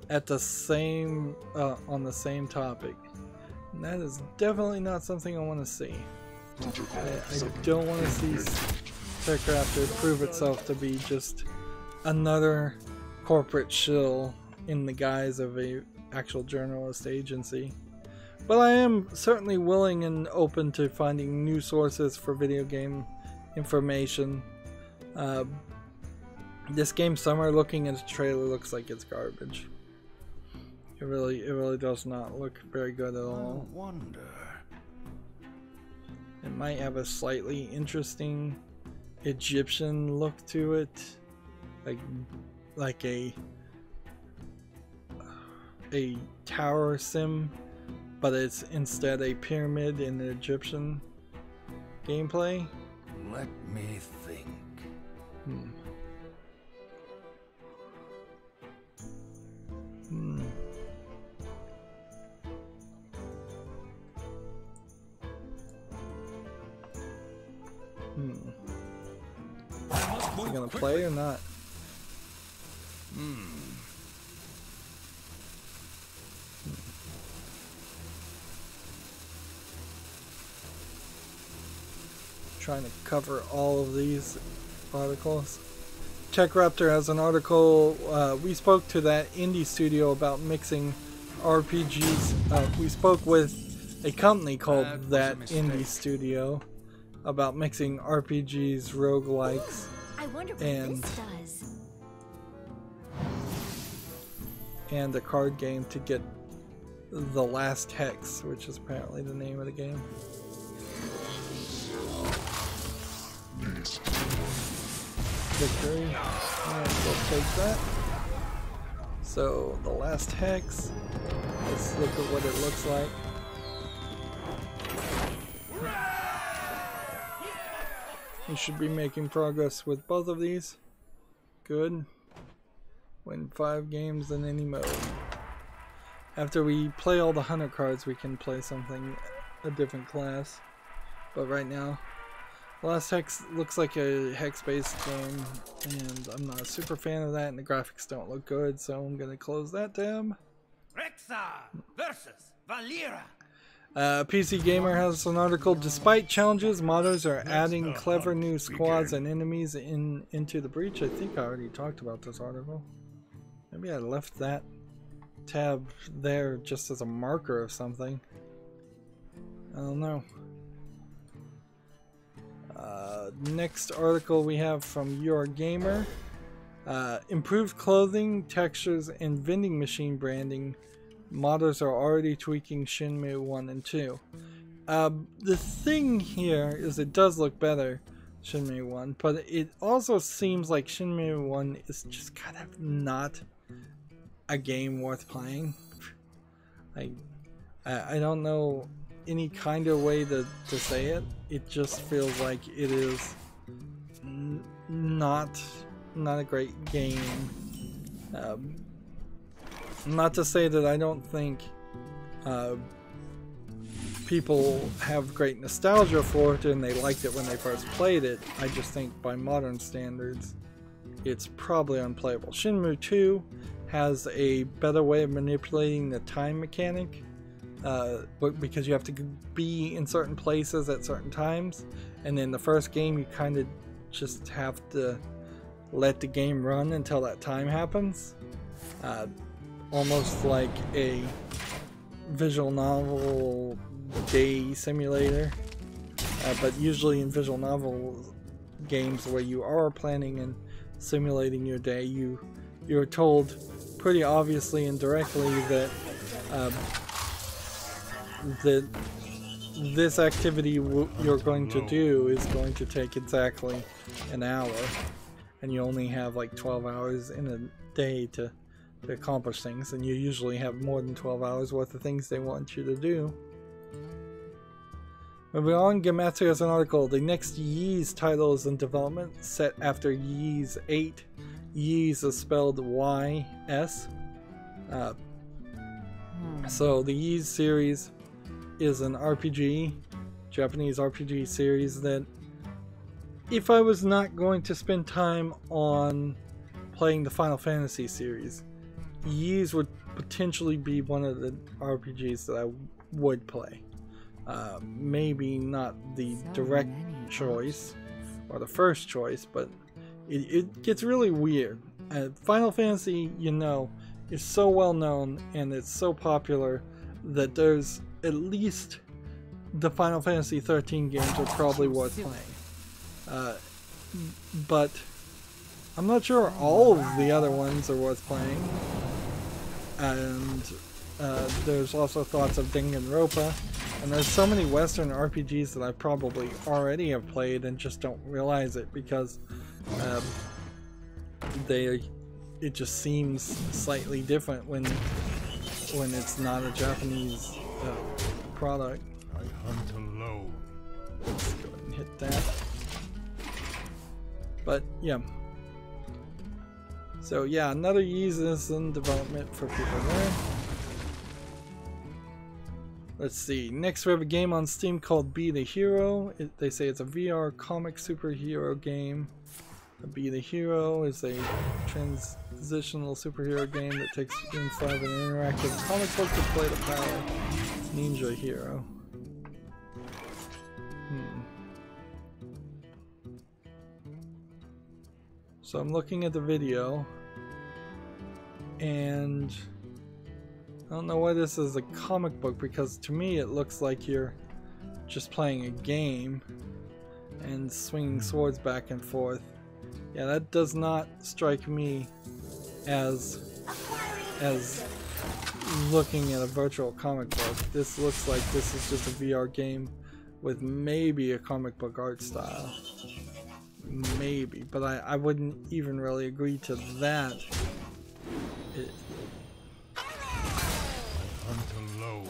at the same on the same topic. And that is definitely not something I want to see. I don't want to see TechRaptor prove itself to be just another corporate shill in the guise of a actual journalist agency. But I am certainly willing and open to finding new sources for video game information. This game Summer, looking at the trailer, looks like it's garbage. It really does not look very good at all. I wonder. It might have a slightly interesting Egyptian look to it, like a tower sim, but it's instead a pyramid in the Egyptian gameplay. Let me think. Are you gonna play or not? Trying to cover all of these articles. TechRaptor has an article. We spoke to that indie studio about mixing RPGs. We spoke with a company called That Indie Studio about mixing RPGs, roguelikes, I wonder what and this does. and a card game to get The Last Hex, which is apparently the name of the game. Victory. And we'll take that. So, The Last Hex. Let's look at what it looks like. We should be making progress with both of these. Good. Win 5 games in any mode. After we play all the hunter cards, we can play something, a different class. But right now, the last Hex looks like a Hex-based game, and I'm not a super fan of that, and the graphics don't look good, so I'm gonna close that tab. Rexa versus Valera. PC Gamer has an article. Despite challenges, modders are adding clever new squads and enemies into the breach. I think I already talked about this article. Maybe I left that tab there just as a marker of something. I don't know. Next article we have from Your Gamer. Improved clothing, textures, and vending machine branding. Modders are already tweaking Shenmue 1 and 2. The thing here is it does look better, Shenmue 1, but it also seems like Shenmue 1 is just kind of not a game worth playing. I don't know any kind of way to say it. It just feels like it is not a great game. Not to say that I don't think people have great nostalgia for it and they liked it when they first played it. I just think by modern standards it's probably unplayable. Shenmue 2 has a better way of manipulating the time mechanic, because you have to be in certain places at certain times, and in the first game you kind of just have to let the game run until that time happens, almost like a visual novel day simulator, but usually in visual novel games where you are planning and simulating your day, you're told pretty obviously and directly that that this activity you're going to do is going to take exactly an hour, and you only have like 12 hours in a day to accomplish things, and you usually have more than 12 hours worth of things they want you to do. Moving on, Gematsu has an article. The next Ys title is in development, set after Ys 8. Ys is spelled Y-S. So the Ys series is an RPG, Japanese RPG series that, if I was not going to spend time on playing the Final Fantasy series, Ys would potentially be one of the RPGs that I would play. Maybe not the direct choice or the first choice, but it gets really weird. Final Fantasy, you know, is so well known and it's so popular that there's at least the Final Fantasy 13 games are probably worth playing. But I'm not sure all of the other ones are worth playing. And there's also thoughts of Danganronpa, and there's so many Western RPGs that I probably already have played and just don't realize it because it just seems slightly different when it's not a Japanese product. I hunt alone. Let's go ahead and hit that. But yeah. So yeah, another Ys is in development for people there. Let's see. Next we have a game on Steam called Be the Hero. They say it's a VR comic superhero game. Be the Hero is a transitional superhero game that takes you inside an interactive comic book to play the power ninja hero. So I'm looking at the video, and I don't know why this is a comic book, because to me it looks like you're just playing a game and swinging swords back and forth. Yeah, that does not strike me as looking at a virtual comic book. This looks like this is just a VR game with maybe a comic book art style. Maybe, but I wouldn't even really agree to that. Hunt alone.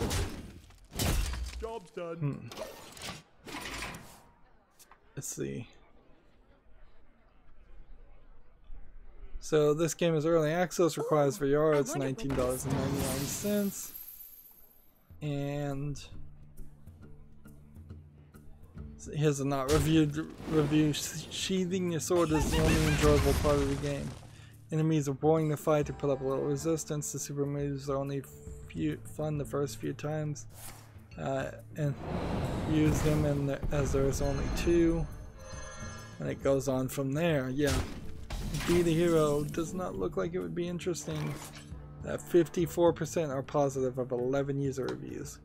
Job's done. Let's see. So this game is early access, requires VR, it's $19.99. And here's a not reviewed review. Sheathing your sword is the only enjoyable part of the game. Enemies are boring to fight to put up a little resistance. The super moves are only fun the first few times. And use them as there's only 2. And it goes on from there. Yeah. Be the Hero does not look like it would be interesting. 54% are positive of 11 user reviews.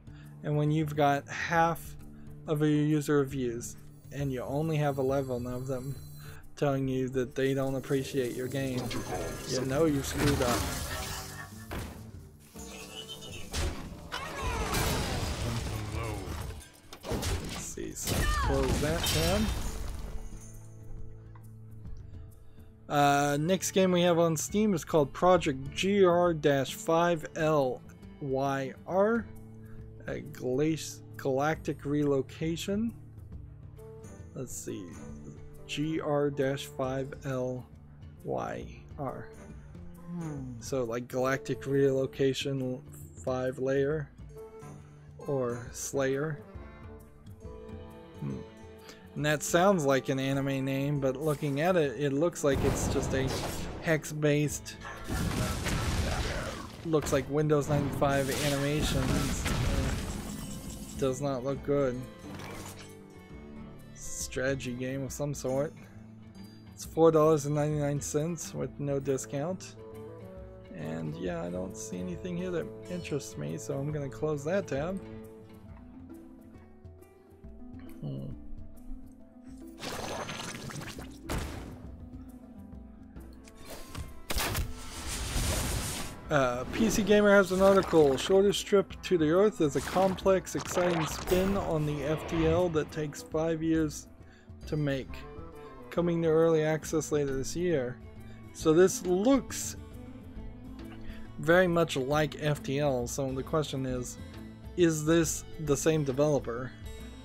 And when you've got half of your user reviews and you only have 11 of them telling you that they don't appreciate your game, you know you screwed up. Let's see, so let's close that tab. Next game we have on Steam is called Project GR-5LYR, a galactic relocation. Let's see, GR-5LYR. So like galactic relocation 5 layer or Slayer. And that sounds like an anime name, but looking at it, it looks like it's just a hex-based, looks like Windows 95 animations. Does not look good. Strategy game of some sort. It's $4.99 with no discount. And yeah, I don't see anything here that interests me, so I'm going to close that tab. PC Gamer has an article. Shortest trip to the Earth is a complex, exciting spin on the FTL that takes 5 years to make. Coming to early access later this year. So this looks very much like FTL. So the question is this the same developer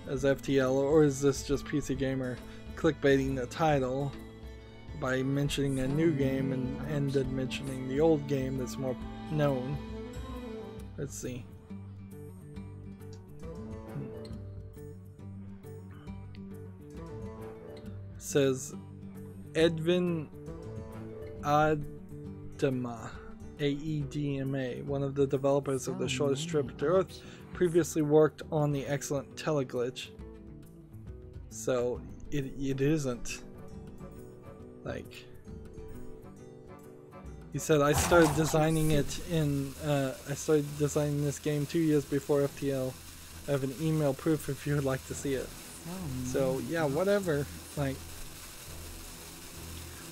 as FTL, or is this just PC Gamer clickbaiting the title by mentioning a new game and then mentioning the old game that's more known? Let's see. It says Edwin Adema, AEDMA, one of the developers of The Shortest Trip to Earth, previously worked on the excellent Teleglitch. So it isn't. Like, he said, I started designing it in, I started designing this game 2 years before FTL. I have an email proof if you would like to see it. So, yeah, whatever. Like,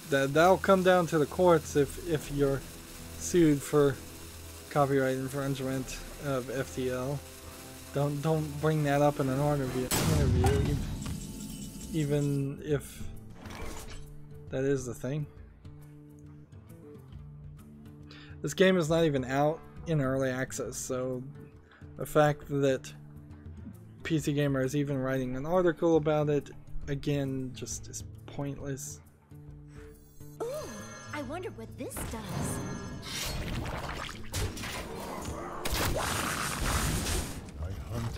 that'll come down to the courts if you're sued for copyright infringement of FTL. Don't bring that up in an interview, even if that is the thing. This game is not even out in early access, so the fact that PC Gamer is even writing an article about it, again, just is pointless. Ooh, I wonder what this does.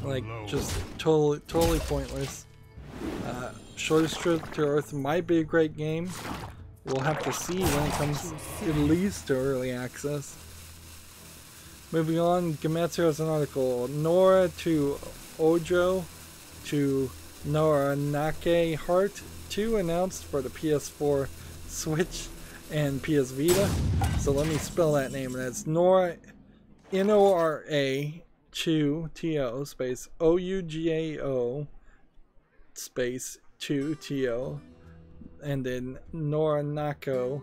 Like, just totally pointless. Shortest Trip to Earth might be a great game. We'll have to see when it comes at least to early access. Moving on, Gematsu has an article. Nora to Ojo to Noranake Heart 2 announced for the PS4, Switch, and PS Vita. So let me spell that name. That's Nora, N-O-R-A 2 T-O space O-U-G-A-O space 2 T-O, and then Noranako,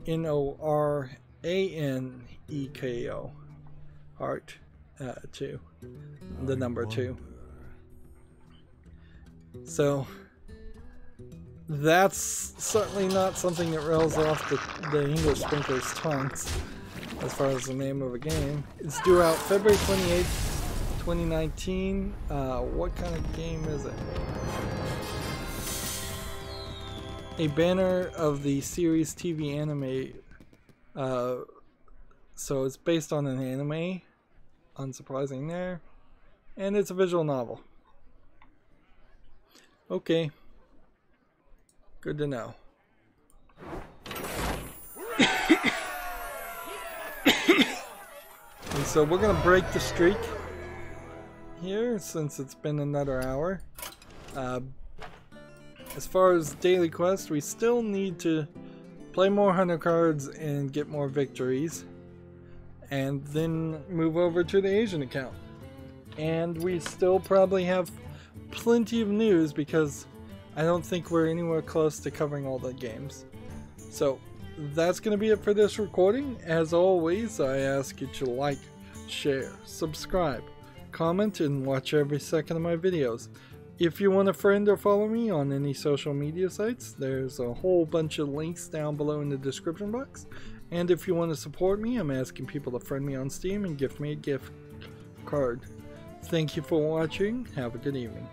N-O-R-A-N-E-K-O, Heart 2, the number 2. So that's certainly not something that rolls off the English speakers' tongues as far as the name of a game. It's due out February 28th, 2019. What kind of game is it? A banner of the series TV anime So it's based on an anime, unsurprising there, and it's a visual novel. Okay, good to know. And so we're gonna break the streak here since it's been another hour. As far as daily quest, we still need to play more hunter cards and get more victories, and then move over to the Asian account. And we still probably have plenty of news because I don't think we're anywhere close to covering all the games. So that's going to be it for this recording. As always, I ask you to like, share, subscribe, comment, and watch every second of my videos. If you want to friend or follow me on any social media sites, there's a whole bunch of links down below in the description box. And if you want to support me, I'm asking people to friend me on Steam and gift me a gift card. Thank you for watching. Have a good evening.